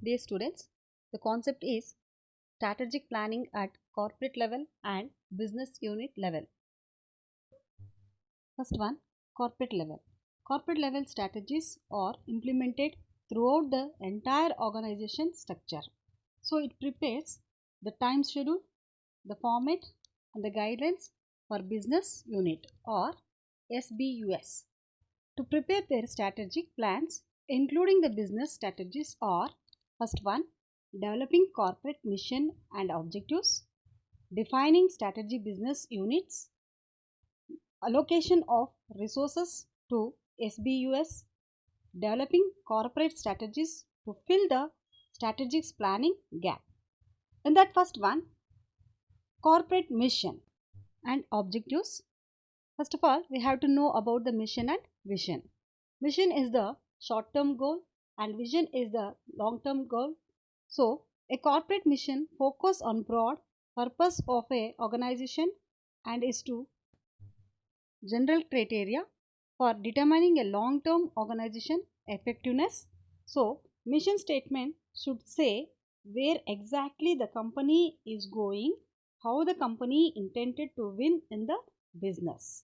Dear students, the concept is strategic planning at corporate level and business unit level. First one, corporate level. Corporate level strategies are implemented throughout the entire organization structure. So it prepares the time schedule, the format and the guidelines for business unit or SBUS to prepare their strategic plans, including the business strategies are: first one, developing corporate mission and objectives, defining strategy business units, allocation of resources to SBUS, developing corporate strategies to fill the strategic planning gap. In that first one, corporate mission and objectives. First of all, we have to know about the mission and vision. Mission is the short term goal and vision is the long term goal. So, a corporate mission focus on broad purpose of a organization and is to general criteria for determining a long term organization effectiveness. So, mission statement should say where exactly the company is going, how the company intended to win in the business.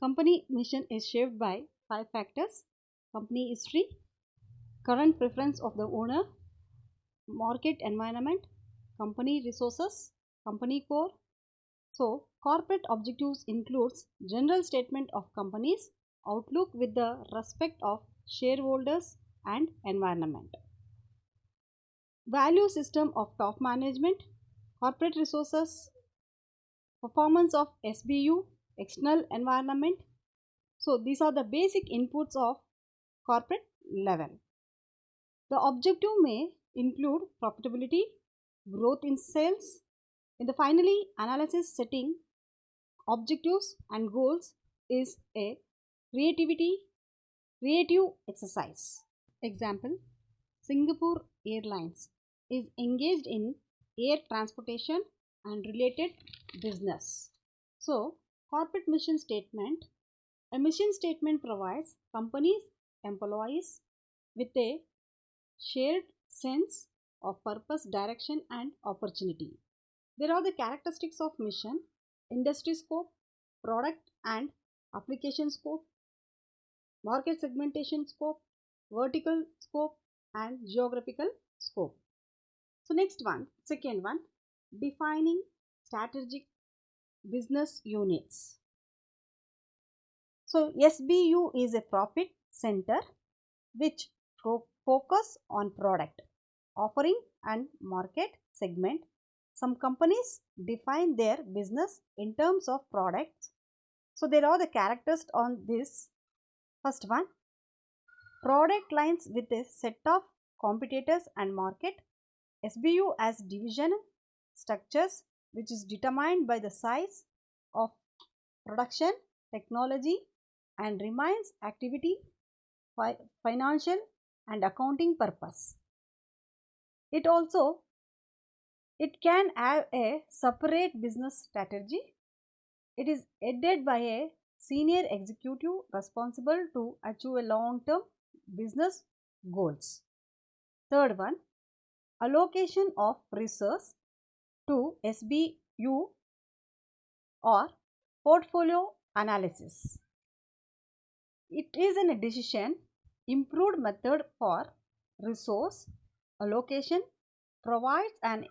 Company mission is shaped by 5 factors: company history, current preference of the owner, market environment, company resources, company core. So, corporate objectives includes general statement of company's outlook with the respect of shareholders and environment. Value system of top management, corporate resources, performance of SBU, external environment. So, these are the basic inputs of corporate level. The objective may include profitability, growth in sales. In the finally analysis setting objectives and goals is a creative exercise. Example, Singapore Airlines is engaged in air transportation and related business. So, corporate mission statement. A mission statement provides companies, employees with a shared sense of purpose, direction, and opportunity. There are the characteristics of mission: industry scope, product and application scope, market segmentation scope, vertical scope, and geographical scope. So, next one, second one, defining strategic business units. So, SBU is a profit center which focus on product offering and market segment. Some companies define their business in terms of products. So, there are the characters on this. First one, product lines with a set of competitors and market. SBU as division structures which is determined by the size of production, technology and remains activity, financial and accounting purpose. It can have a separate business strategy. It is headed by a senior executive responsible to achieve a long-term business goals. Third one, allocation of resource to SBU or portfolio analysis. It is a decision improved method for resource allocation, provides an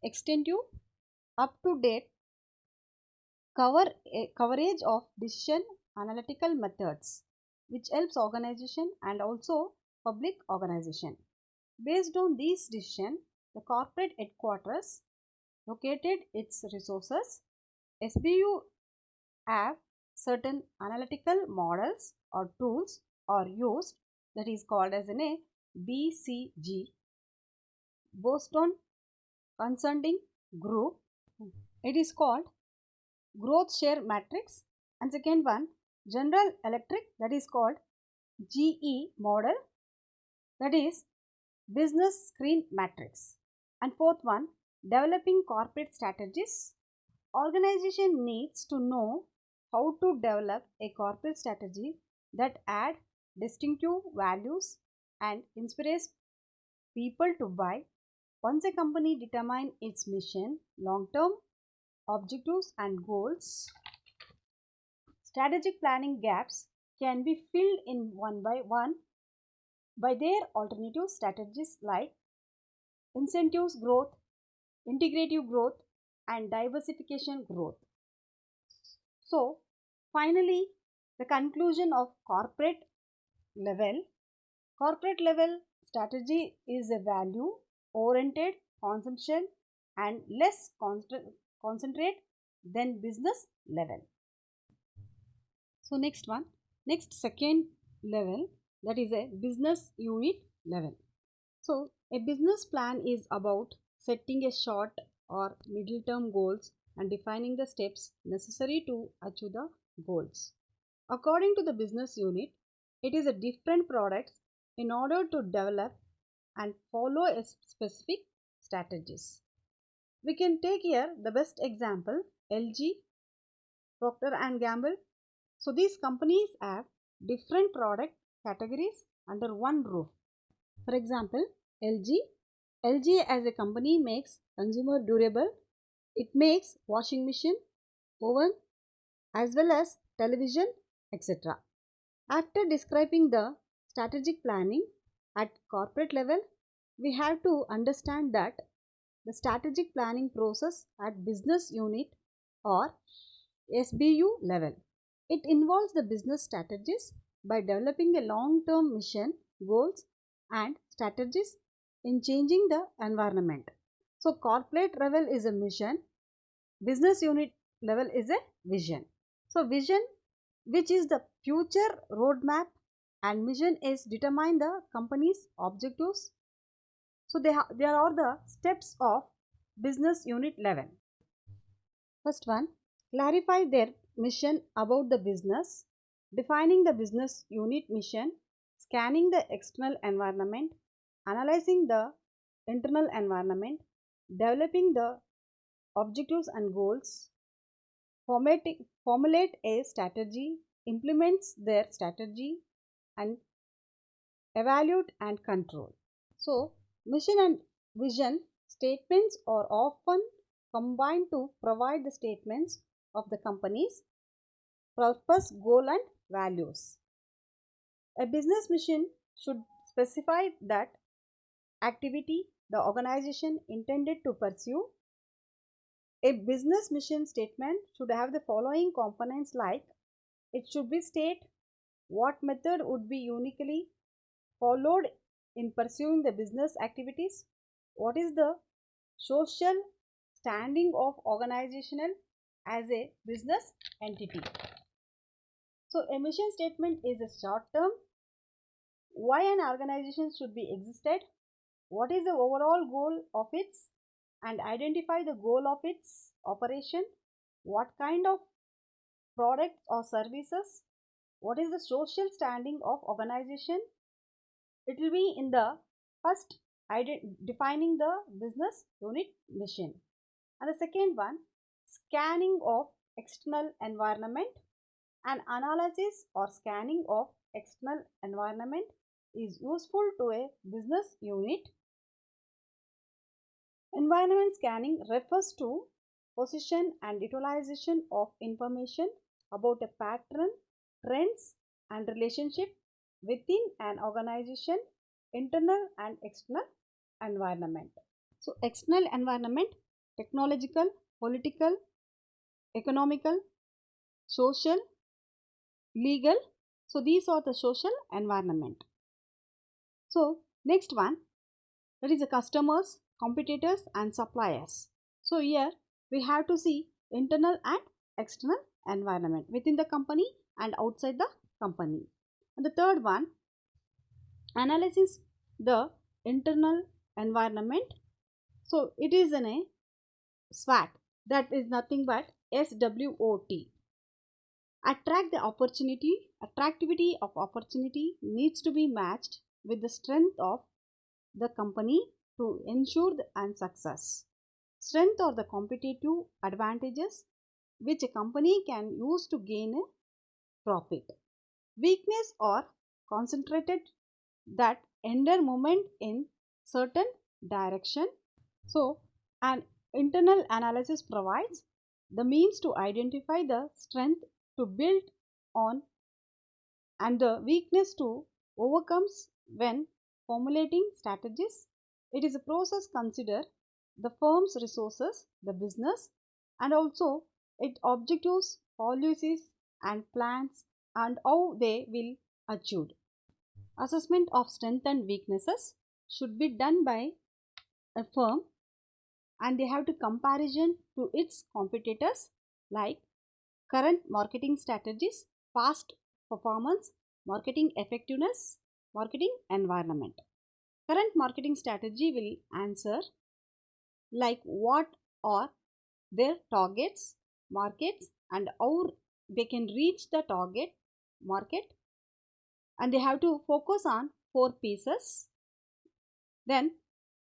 extensive up-to-date coverage of decision analytical methods which helps organization and also public organization. Based on these decisions, the corporate headquarters located its resources. SBU have certain analytical models or tools are used, that is called as a BCG, Boston Consulting Group. It is called growth share matrix, and second one, General Electric, that is called GE model, that is business screen matrix. And fourth one, developing corporate strategies. Organization needs to know how to develop a corporate strategy that add distinctive values and inspires people to buy. Once a company determines its mission, long-term objectives and goals, strategic planning gaps can be filled in one by one by their alternative strategies like incentives growth, integrative growth, and diversification growth. So, finally, the conclusion of level corporate level strategy is a value oriented consumption and less concentrate than business level. So next second level, that is a business unit level. So a business plan is about setting a short or middle term goals and defining the steps necessary to achieve the goals. According to the business unit, it is a different products in order to develop and follow a specific strategies. We can take here the best example LG, Procter and Gamble. So these companies have different product categories under one roof. For example, LG. LG as a company makes consumer durable. It makes washing machine, oven as well as television, etc. After describing the strategic planning at corporate level, we have to understand that the strategic planning process at business unit or SBU level. It involves the business strategies by developing a long-term mission, goals and strategies in changing the environment. So corporate level is a mission, business unit level is a vision. So vision, which is the future roadmap, and mission is determine the company's objectives. So there are the steps of business unit level. First one, clarify their mission about the business, defining the business unit mission, scanning the external environment, analyzing the internal environment, developing the objectives and goals, formulate a strategy, implements their strategy, and evaluate and control. So, mission and vision statements are often combined to provide the statements of the company's purpose, goal, and values. A business mission should specify that activity the organization intended to pursue. A business mission statement should have the following components like it should be state what method would be uniquely followed in pursuing the business activities, what is the social standing of organizational as a business entity. So a mission statement is a short term, why an organization should be existed, what is the overall goal of its, and identify the goal of its operation, what kind of products or services, what is the social standing of organization. It will be in the first defining the business unit mission, and the second one scanning of external environment. An analysis or scanning of external environment is useful to a business unit. Environment scanning refers to position and utilization of information about a pattern, trends and relationship within an organization, internal and external environment. So external environment, technological, political, economical, social, legal. So these are the social environment. So next one, that is the customers, competitors and suppliers. So here we have to see internal and external environment within the company and outside the company. And the third one, analysis the internal environment. So it is in a SWOT, that is nothing but SWOT. Attractivity of opportunity needs to be matched with the strength of the company to ensure and success. Strength or the competitive advantages which a company can use to gain a profit. Weakness or concentrated that hinder movement in certain direction. So, an internal analysis provides the means to identify the strength to build on and the weakness to overcomes when formulating strategies. It is a process consider the firm's resources, the business, and also its objectives, policies, and plans, and how they will achieved. Assessment of strength and weaknesses should be done by a firm, and they have to comparison to its competitors like current marketing strategies, past performance, marketing effectiveness, marketing environment. Current marketing strategy will answer like what are their targets, markets, and how they can reach the target market, and they have to focus on four pieces. Then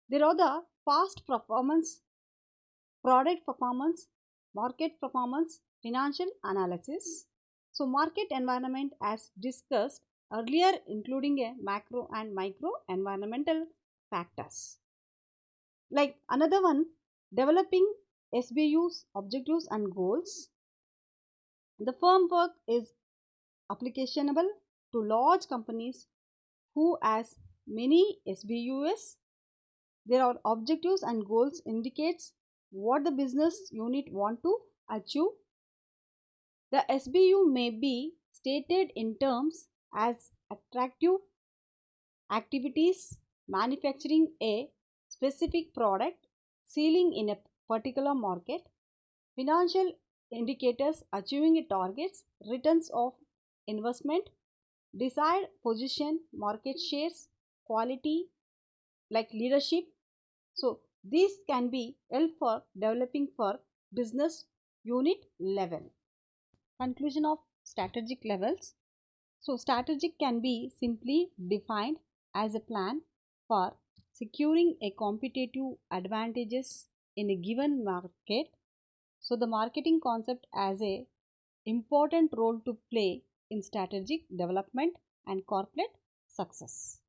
there are the past performance, product performance, market performance, financial analysis. So market environment as discussed earlier including a macro and micro environmental factors. Like another one, developing SBU's objectives and goals. The firm work is applicationable to large companies who has many SBUs. There are objectives and goals indicates what the business unit want to achieve. The SBU may be stated in terms as attractive activities, manufacturing a specific product, selling in a particular market, financial indicators achieving targets, returns of investment, desired position, market shares, quality like leadership. So these can be help for developing for business unit level. Conclusion of strategic levels. So strategic can be simply defined as a plan for securing a competitive advantages in a given market. So the marketing concept has a important role to play in strategic development and corporate success.